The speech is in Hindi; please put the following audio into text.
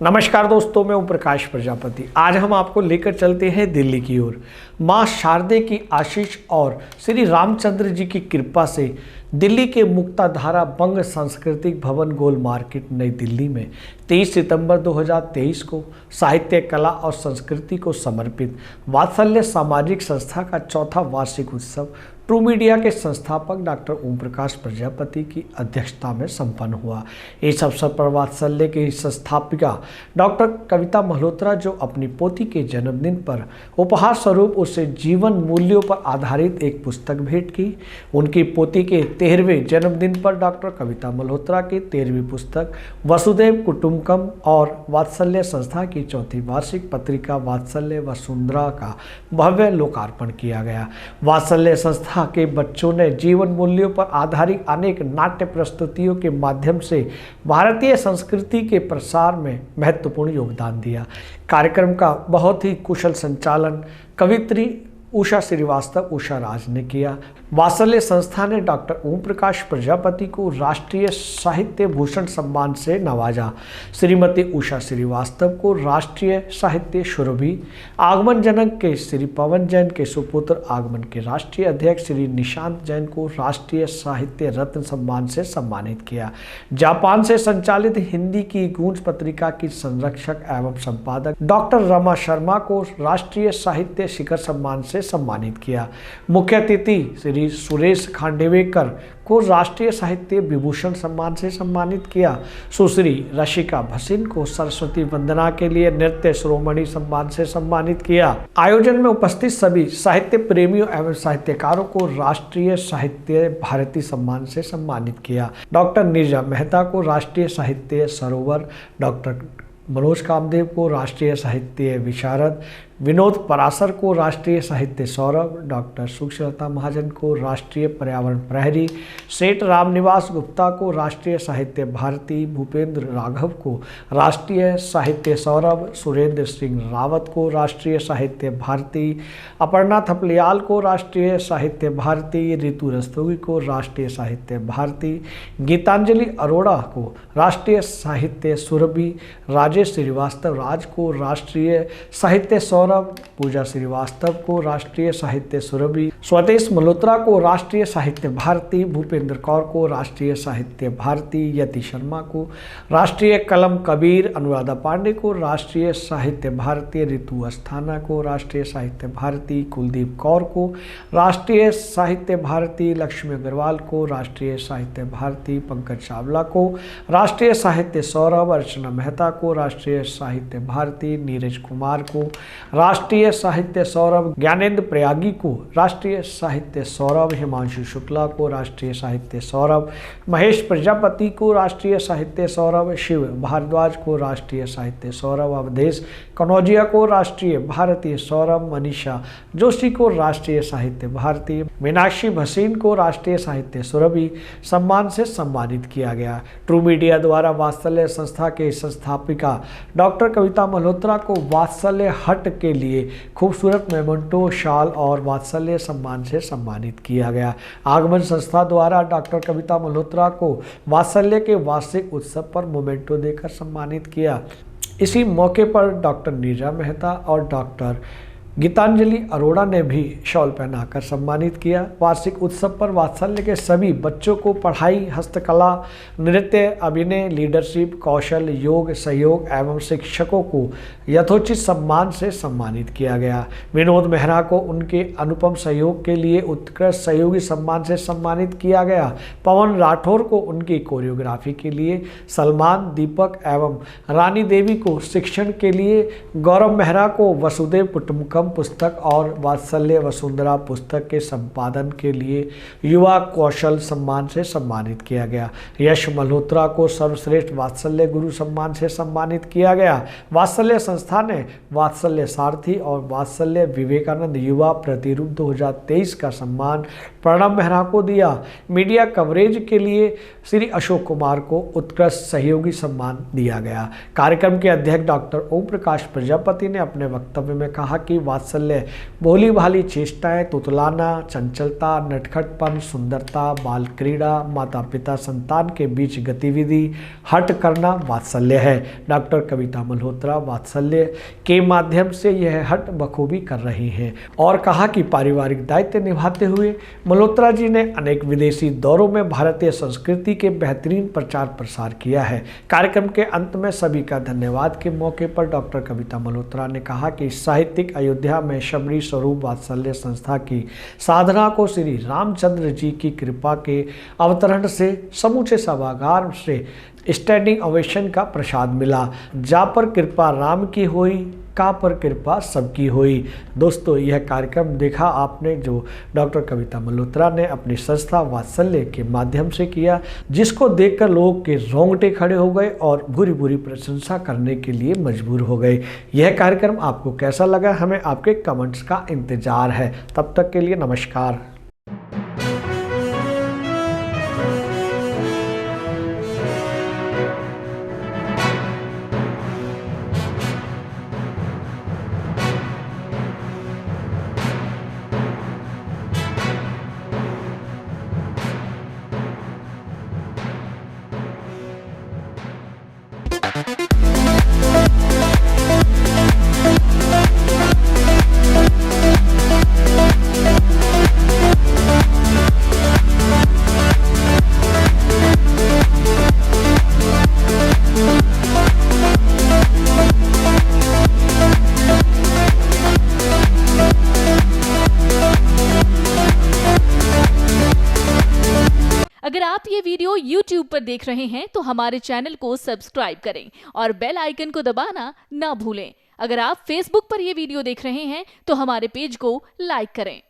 नमस्कार दोस्तों, मैं ओम प्रकाश प्रजापति। आज हम आपको लेकर चलते हैं दिल्ली की ओर। मां शारदे की आशीष और श्री रामचंद्र जी की कृपा से दिल्ली के मुक्ताधारा बंग सांस्कृतिक भवन गोल मार्केट नई दिल्ली में 23 सितंबर 2023 को साहित्य, कला और संस्कृति को समर्पित वात्सल्य सामाजिक संस्था का चौथा वार्षिक उत्सव ट्रू मीडिया के संस्थापक डॉक्टर ओम प्रकाश प्रजापति की अध्यक्षता में संपन्न हुआ। इस अवसर पर वात्सल्य की संस्थापिका डॉक्टर कविता मल्होत्रा, जो अपनी पोती के जन्मदिन पर उपहार स्वरूप उसे जीवन मूल्यों पर आधारित एक पुस्तक भेंट की। उनकी पोती के 13वें जन्मदिन पर डॉक्टर कविता मल्होत्रा की 13वीं पुस्तक वसुधैव कुटुंबकम और वात्सल्य संस्था की चौथी वार्षिक पत्रिका वात्सल्य वसुंधरा का भव्य लोकार्पण किया गया। वात्सल्य संस्था के बच्चों ने जीवन मूल्यों पर आधारित अनेक नाट्य प्रस्तुतियों के माध्यम से भारतीय संस्कृति के प्रसार में महत्वपूर्ण योगदान दिया। कार्यक्रम का बहुत ही कुशल संचालन कवित्री उषा श्रीवास्तव उषा राज ने किया। वात्सल्य संस्था ने डॉक्टर ओम प्रकाश प्रजापति को राष्ट्रीय साहित्य भूषण सम्मान से नवाजा। श्रीमती उषा श्रीवास्तव को राष्ट्रीय साहित्य शुरभि, आगमन जनक के श्री पवन जैन के सुपुत्र आगमन के राष्ट्रीय अध्यक्ष श्री निशांत जैन को राष्ट्रीय साहित्य रत्न सम्मान से सम्मानित किया। जापान से संचालित हिंदी की गूंज पत्रिका की संरक्षक एवं संपादक डॉक्टर रमा शर्मा को राष्ट्रीय साहित्य शिखर सम्मान से सम्मानित किया। मुख्य अतिथि श्री सुरेश खांडेवेकर को राष्ट्रीय साहित्य विभूषण सम्मान से सम्मानित किया। सुश्री रशिका भसीन को सरस्वती वंदना के लिए नृत्य शिरोमणि सम्मान से सम्मानित किया। आयोजन में उपस्थित सभी साहित्य प्रेमियों एवं साहित्यकारों को राष्ट्रीय साहित्य भारती सम्मान से सम्मानित किया। डॉक्टर नीरजा मेहता को राष्ट्रीय साहित्य सरोवर, डॉक्टर मनोज कामदेव को राष्ट्रीय साहित्य विशारद, विनोद पराशर को राष्ट्रीय साहित्य सौरभ, डॉक्टर सुक्षलता महाजन को राष्ट्रीय पर्यावरण प्रहरी, सेठ रामनिवास गुप्ता को राष्ट्रीय साहित्य भारती, भूपेंद्र राघव को राष्ट्रीय साहित्य सौरभ, सुरेंद्र सिंह रावत को राष्ट्रीय साहित्य भारती, अपर्णा थपलियाल को राष्ट्रीय साहित्य भारती, ऋतु रस्तोगी को राष्ट्रीय साहित्य भारती, गीतांजलि अरोड़ा को राष्ट्रीय साहित्य सुरभि, राजेश श्रीवास्तव राज को राष्ट्रीय साहित्य सौरभ, पूजा श्रीवास्तव को राष्ट्रीय साहित्य सुरभि, स्वदेश मल्होत्रा को राष्ट्रीय साहित्य भारती, भूपेंद्र कौर को राष्ट्रीय साहित्य भारती, यति शर्मा को राष्ट्रीय कलम कबीर, अनुराधा पांडे को राष्ट्रीय साहित्य भारती, ऋतु अस्थाना को राष्ट्रीय साहित्य भारती, कुलदीप कौर को राष्ट्रीय साहित्य भारती, लक्ष्मी अग्रवाल को राष्ट्रीय साहित्य भारती, पंकज चावला को राष्ट्रीय साहित्य सौरभ, अर्चना मेहता को राष्ट्रीय साहित्य भारती, नीरज कुमार को राष्ट्रीय साहित्य सौरभ, ज्ञानेंद्र प्रयागी को राष्ट्रीय साहित्य सौरभ, हिमांशु शुक्ला को राष्ट्रीय साहित्य सौरभ, महेश प्रजापति को राष्ट्रीय साहित्य सौरभ, शिव भारद्वाज को राष्ट्रीय साहित्य सौरभ, अवधेश कनौजिया को राष्ट्रीय भारतीय सौरभ, मनीषा जोशी को राष्ट्रीय साहित्य भारती, मीनाक्षी भसीन को राष्ट्रीय साहित्य सुरभि सम्मान से सम्मानित किया गया। ट्रू मीडिया द्वारा वात्सल्य संस्था के संस्थापिका डॉक्टर कविता मल्होत्रा को वात्सल्य हट के लिए खूबसूरत मेमेंटो, शाल और वात्सल्य सम्मान से सम्मानित किया गया। आगमन संस्था द्वारा डॉक्टर कविता मल्होत्रा को वात्सल्य के वार्षिक उत्सव पर मोमेंटो देकर सम्मानित किया। इसी मौके पर डॉक्टर नीरजा मेहता और डॉक्टर गीतांजलि अरोड़ा ने भी शॉल पहनाकर सम्मानित किया। वार्षिक उत्सव पर वात्सल्य के सभी बच्चों को पढ़ाई, हस्तकला, नृत्य, अभिनय, लीडरशिप, कौशल, योग, सहयोग एवं शिक्षकों को यथोचित सम्मान से सम्मानित किया गया। विनोद मेहरा को उनके अनुपम सहयोग के लिए उत्कृष्ट सहयोगी सम्मान से सम्मानित किया गया। पवन राठौर को उनकी कोरियोग्राफी के लिए, सलमान, दीपक एवं रानी देवी को शिक्षण के लिए, गौरव मेहरा को वसुधैव कुटुंबकम पुस्तक और वात्सल्य वसुंधरा पुस्तक के संपादन के लिए युवा कौशल सम्मान से सम्मानित किया गया। यश मल्होत्रा को सर्वश्रेष्ठ वात्सल्य गुरु सम्मान से सम्मानित किया गया। वात्सल्य संस्था ने वात्सल्य सारथी और वात्सल्य विवेकानंद युवा प्रतिरूप 2023 का सम्मान प्रणब मेहरा को दिया। मीडिया कवरेज के लिए श्री अशोक कुमार को उत्कृष्ट सहयोगी सम्मान दिया गया। कार्यक्रम के अध्यक्ष डॉक्टर ओम प्रकाश प्रजापति ने अपने वक्तव्य में कहा कि वात्सल्य, भोली भाली चेष्टाएं, तुतलाना, चंचलता, नटखटपन, सुंदरता, बाल क्रीड़ा, माता पिता संतान के बीच गतिविधि, हट करना वात्सल्य है। डॉक्टर कविता मल्होत्रा वात्सल्य के माध्यम से यह हट बखूबी कर रही हैं और कहा कि पारिवारिक दायित्व निभाते हुए मल्होत्रा जी ने अनेक विदेशी दौरों में भारतीय संस्कृति के बेहतरीन प्रचार प्रसार किया है। कार्यक्रम के अंत में सभी का धन्यवाद के मौके पर डॉक्टर कविता मल्होत्रा ने कहा कि साहित्यिक अयोध्या में शबरी स्वरूप वात्सल्य संस्था की साधना को श्री रामचंद्र जी की कृपा के अवतरण से समूचे सभागार से स्टैंडिंग ओवेशन का प्रसाद मिला। जा पर कृपा राम की होई, का पर कृपा सबकी होई। दोस्तों, यह कार्यक्रम देखा आपने जो डॉक्टर कविता मल्होत्रा ने अपनी संस्था वात्सल्य के माध्यम से किया, जिसको देखकर लोग के रोंगटे खड़े हो गए और बुरी बुरी प्रशंसा करने के लिए मजबूर हो गए। यह कार्यक्रम आपको कैसा लगा, हमें आपके कमेंट्स का इंतजार है। तब तक के लिए नमस्कार। अगर आप ये वीडियो YouTube पर देख रहे हैं तो हमारे चैनल को सब्सक्राइब करें और बेल आइकन को दबाना ना भूलें। अगर आप Facebook पर ये वीडियो देख रहे हैं तो हमारे पेज को लाइक करें।